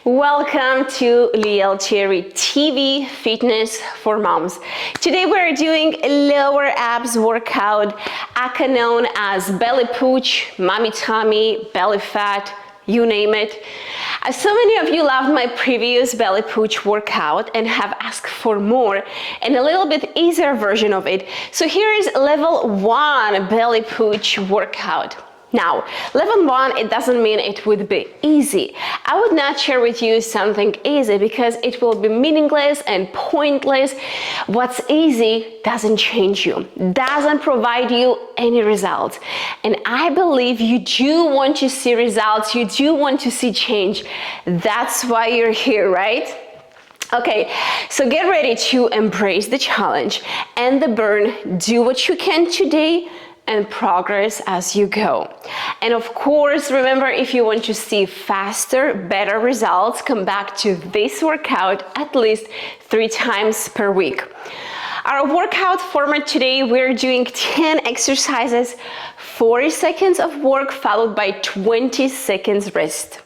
Welcome to Cheri TV Fitness for Moms. Today we're doing a lower abs workout, aka known as belly pooch, mommy tummy, belly fat, you name it. So many of you loved my previous belly pooch workout and have asked for more and a little bit easier version of it. So here is level 1 belly pooch workout. Now, level 1, it doesn't mean it would be easy. I would not share with you something easy because it will be meaningless and pointless. What's easy doesn't change you, doesn't provide you any results. And I believe you do want to see results, you do want to see change. That's why you're here, right? Okay, so get ready to embrace the challenge and the burn. Do what you can today and progress as you go. And of course, remember, if you want to see faster, better results, come back to this workout at least 3 times per week. Our workout format today, we're doing 10 exercises, 40 seconds of work followed by 20 seconds rest.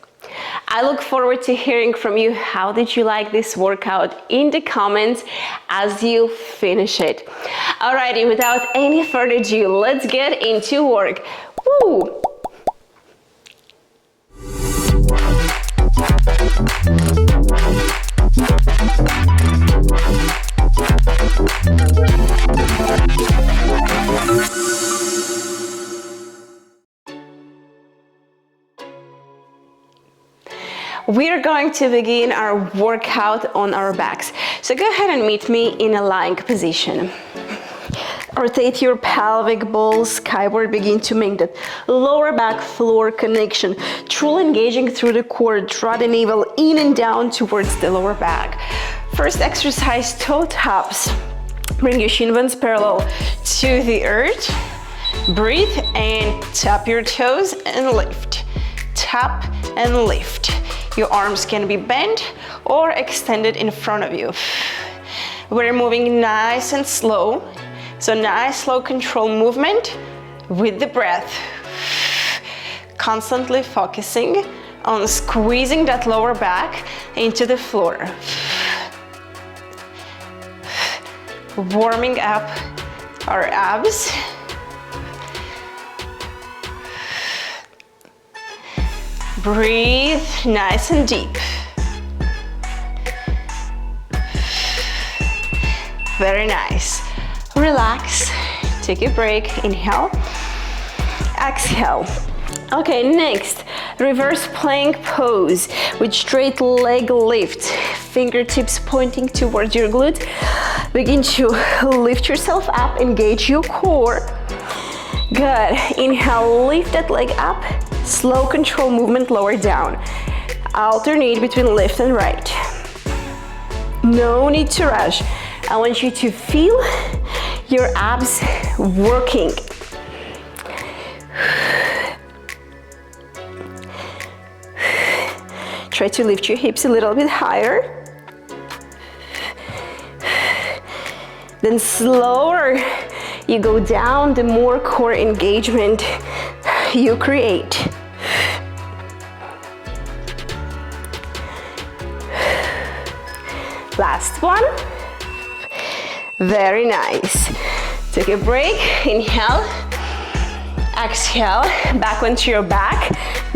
I look forward to hearing from you. How did you like this workout in the comments as you finish it? Alrighty, without any further ado, let's get into work. Woo! We're going to begin our workout on our backs. So go ahead and meet me in a lying position. Rotate your pelvic ball skyward, begin to make that lower back floor connection, truly engaging through the core. Draw the navel in and down towards the lower back. First exercise, toe taps. Bring your shin bones parallel to the earth. Breathe and tap your toes and lift. Tap and lift. Your arms can be bent or extended in front of you. We're moving nice and slow. So nice, slow, controlled movement with the breath. Constantly focusing on squeezing that lower back into the floor. Warming up our abs. Breathe nice and deep. Very nice. Relax, take a break, inhale, exhale. Okay, next, reverse plank pose with straight leg lift, fingertips pointing towards your glute. Begin to lift yourself up, engage your core. Good, inhale, lift that leg up, slow control movement, lower down. Alternate between left and right. No need to rush. I want you to feel your abs working. Try to lift your hips a little bit higher. Then slower you go down, the more core engagement you create. Last one. Very nice. Take a break, inhale, exhale, back onto your back,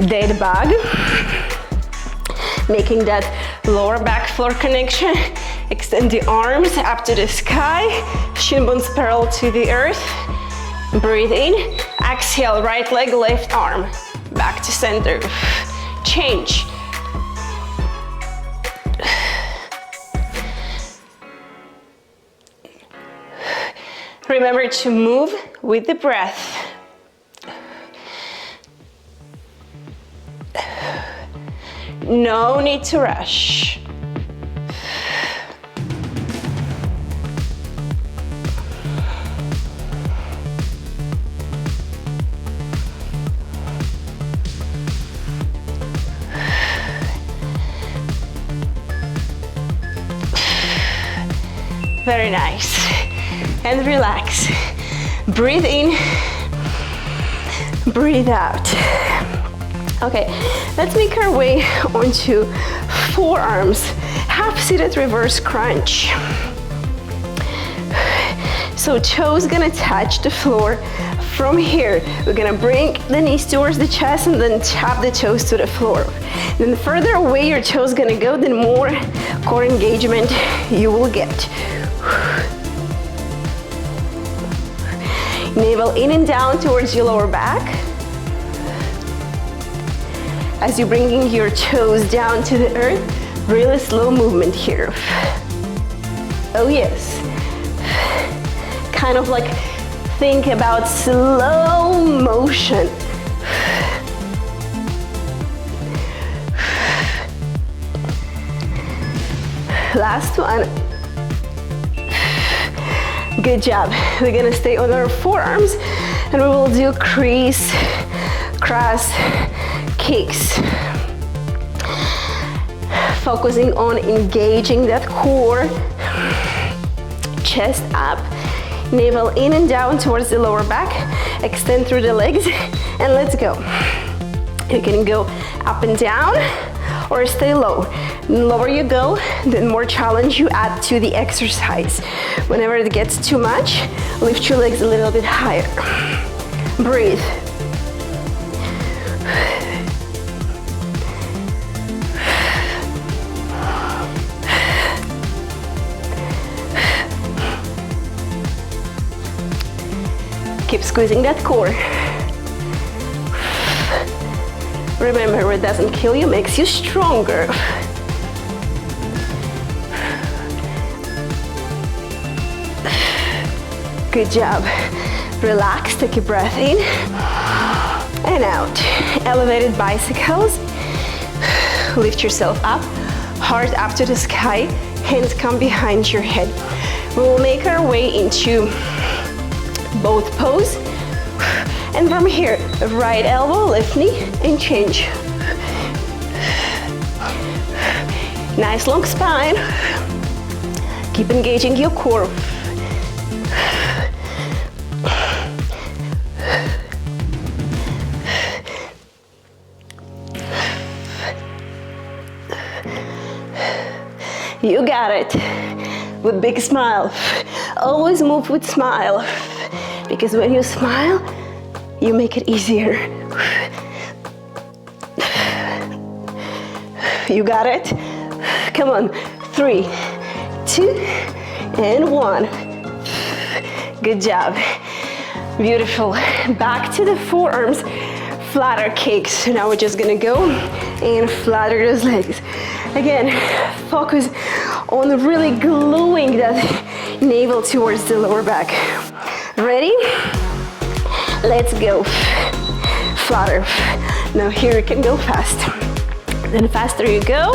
dead bug. Making that lower back floor connection. Extend the arms up to the sky, shin bones parallel to the earth. Breathe in, exhale, right leg, left arm, back to center. Change. Remember to move with the breath. No need to rush. Very nice. And relax. Breathe in, breathe out. Okay, let's make our way onto forearms, half-seated reverse crunch. So toes gonna touch the floor. From here, we're gonna bring the knees towards the chest and then tap the toes to the floor. Then the further away your toes gonna go, the more core engagement you will get. Navel in and down towards your lower back. As you're bringing your toes down to the earth, really slow movement here. Oh yes. Kind of like think about slow motion. Last one. Good job. We're gonna stay on our forearms and we will do crease, cross, kicks. Focusing on engaging that core. Chest up. Navel in and down towards the lower back. Extend through the legs and let's go. You can go up and down or stay low. The lower you go, the more challenge you add to the exercise. Whenever it gets too much, lift your legs a little bit higher. Breathe. Keep squeezing that core. Remember, what doesn't kill you makes you stronger. Good job. Relax, take a breath in and out. Elevated bicycles. Lift yourself up, heart up to the sky, hands come behind your head. We will make our way into both pose, and from here, right elbow, left knee, and change. Nice long spine. Keep engaging your core. You got it. With big smile. Always move with smile. Because when you smile, you make it easier. You got it? Come on. 3, 2, and 1. Good job. Beautiful. Back to the forearms. Flatter kicks. So now we're just gonna go and flatter those legs. Again, focus on really gluing that navel towards the lower back. Ready? Let's go. Flatter. Now here you can go fast. Then faster you go,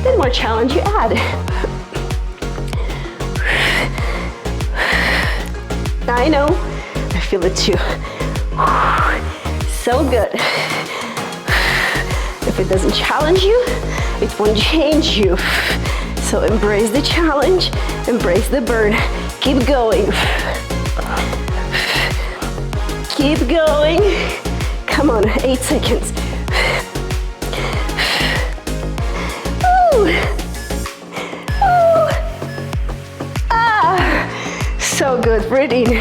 the more challenge you add. I know, I feel it too. So good. If it doesn't challenge you, it won't change you. So embrace the challenge, embrace the burn. Keep going. Keep going. Come on, 8 seconds. Ooh. Ooh. Ah, so good, breathe in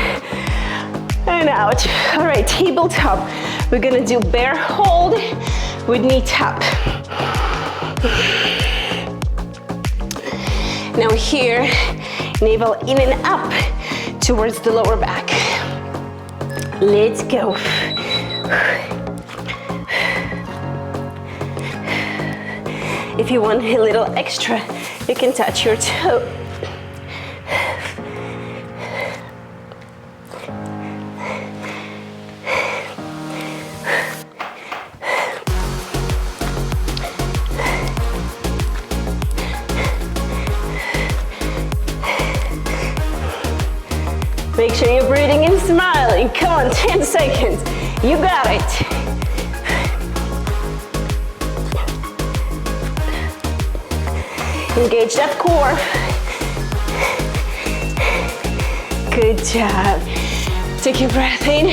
and out. All right, tabletop. We're gonna do bear hold with knee tap. Now here, navel in and up towards the lower back. Let's go. If you want a little extra, you can touch your toe. Make sure you're breathing and smiling. Come on, 10 seconds. You got it. Engage that core. Good job. Take your breath in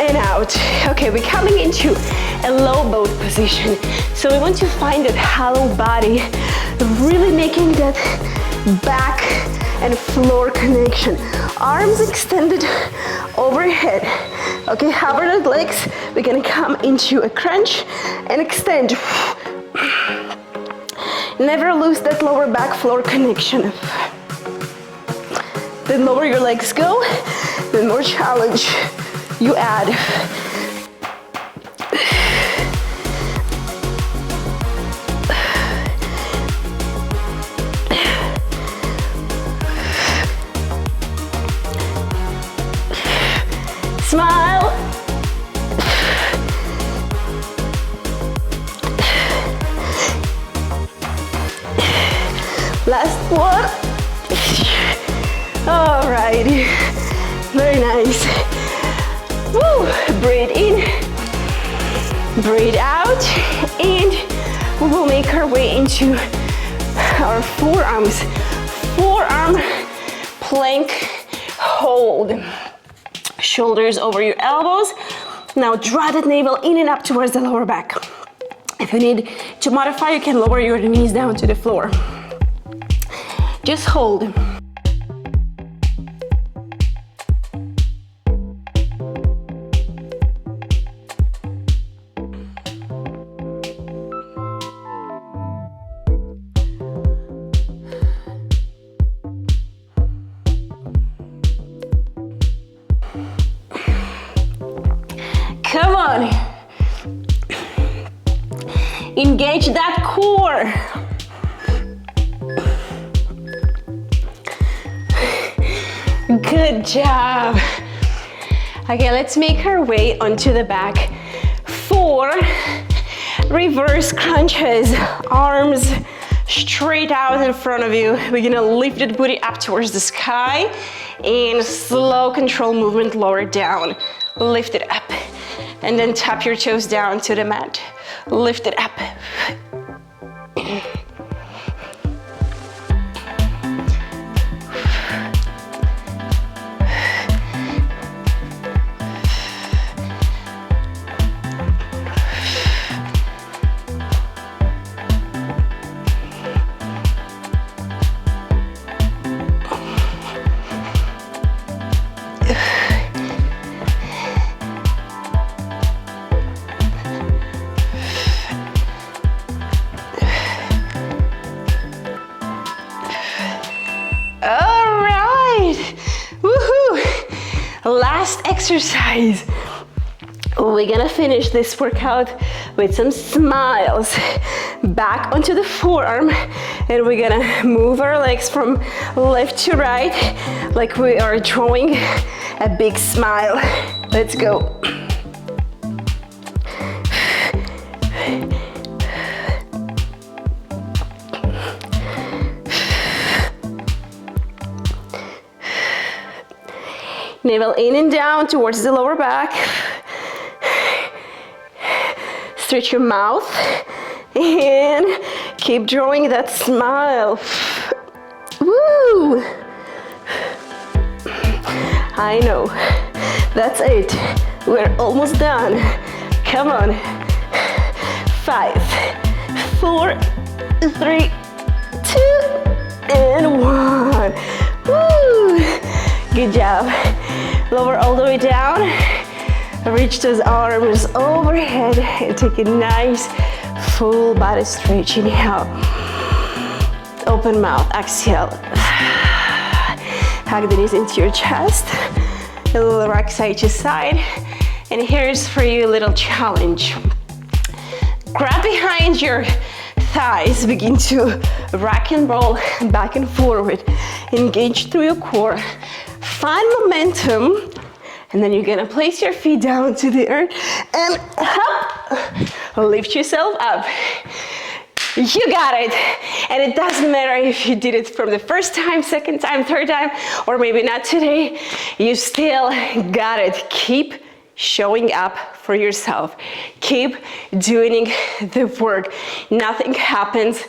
and out. Okay, we're coming into a low boat position. So we want to find that hollow body, really making that back and floor connection. Arms extended overhead. Okay, hover the legs. We're gonna come into a crunch and extend. Never lose that lower back floor connection. The lower your legs go, the more challenge you add. Smile. Last one. All right, very nice. Woo. Breathe in, breathe out, and we will make our way into our forearms. Forearm plank hold. Shoulders over your elbows. Now draw that navel in and up towards the lower back. If you need to modify, you can lower your knees down to the floor. Just hold. Come on. Engage that core. Good job. Okay, let's make our way onto the back. 4 reverse crunches. Arms straight out in front of you. We're gonna lift the booty up towards the sky and slow control movement, lower down. Lift it up. And then tap your toes down to the mat. Lift it up. Last exercise. We're gonna finish this workout with some smiles. Back onto the forearm, and we're gonna move our legs from left to right like we are drawing a big smile. Let's go. Navel in and down towards the lower back. Stretch your mouth and keep drawing that smile. Woo! I know. That's it. We're almost done. Come on. 5, 4, 3, 2, and 1. Woo! Good job. Lower all the way down. Reach those arms overhead and take a nice full body stretch. Inhale. Open mouth. Exhale. Hug the knees into your chest. A little rock side to side. And here's for you a little challenge. Grab behind your thighs. Begin to rock and roll back and forward. Engage through your core. Find momentum, and then you're gonna place your feet down to the earth and hop. Lift yourself up. You got it. And it doesn't matter if you did it from the first time, second time, third time, or maybe not today. You still got it. Keep showing up for yourself. Keep doing the work. Nothing happens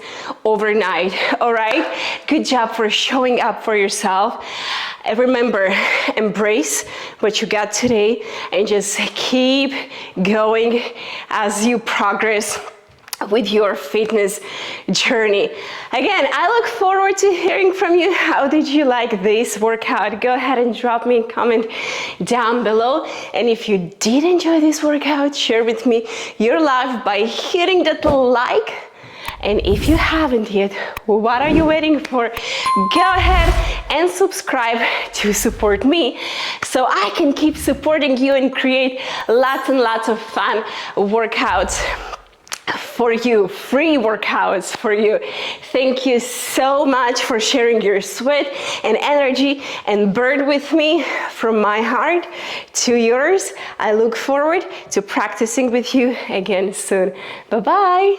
overnight, all right? Good job for showing up for yourself. And remember, embrace what you got today and just keep going as you progress with your fitness journey. Again, I look forward to hearing from you. How did you like this workout? Go ahead and drop me a comment down below. And if you did enjoy this workout, share with me your love by hitting that like. And if you haven't yet, what are you waiting for? Go ahead and subscribe to support me so I can keep supporting you and create lots and lots of fun workouts for you, free workouts for you. Thank you so much for sharing your sweat and energy and burn with me from my heart to yours. I look forward to practicing with you again soon. Bye-bye.